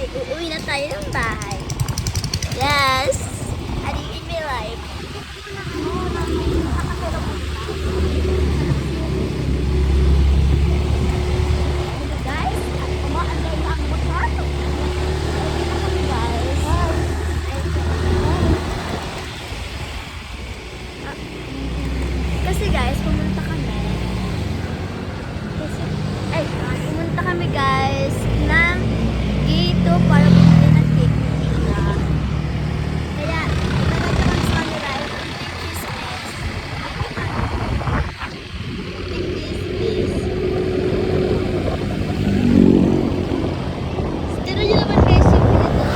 uuwi na tayo ng bahay. Yes! Alingin may life. Guys, umaanday na ang motor. Kasi guys, pumunta kami guys ng dito para bumili ng cake ni Tita. Kaya, nagagawin kami sa kanila yung Tira nyo naman guys yung pinito.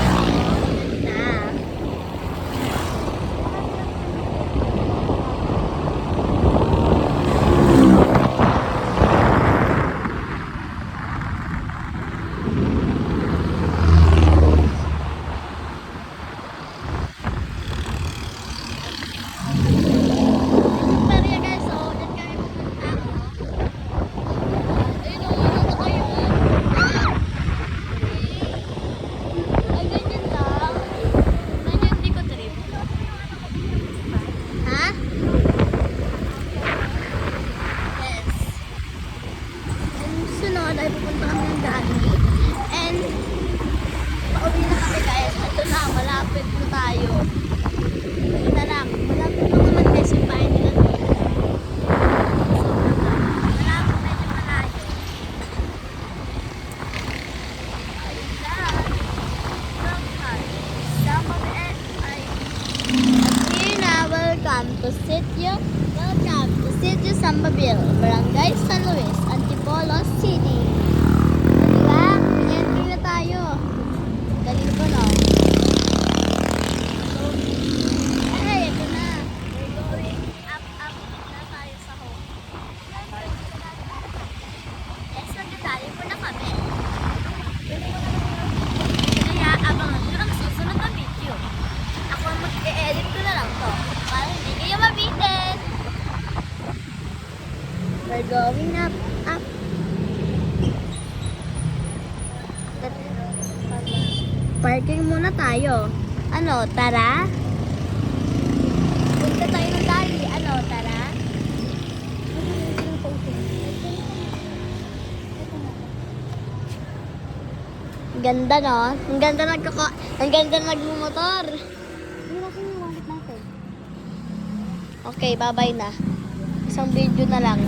Ay pupunta kami ng Daddy and pauwi na kami guys. Ito na, malapit na tayo. Ito na lang, malapit na naman guys yung bahay nila dito. Malapit, medyo malayo. Ayun lang. Welcome to Sitio Sambabil, Barangay San Luis, Antipolo City. Diba? Entry na tayo. Galing ko na. Ay, ito na. We're going up na tayo sa home. Yes, nagdadali po na kami. Kaya, abangan nyo ang susunod na video. Ako ang mag-e-edit ko na lang to. Para hindi kayo mabitin. We're going up. Parking muna tayo. Ano, tara? Punta tayo ng Dali. Ano, tara? Ganda, no? Ang ganda nagmumotor. Okay, bye-bye na. Isang video na lang.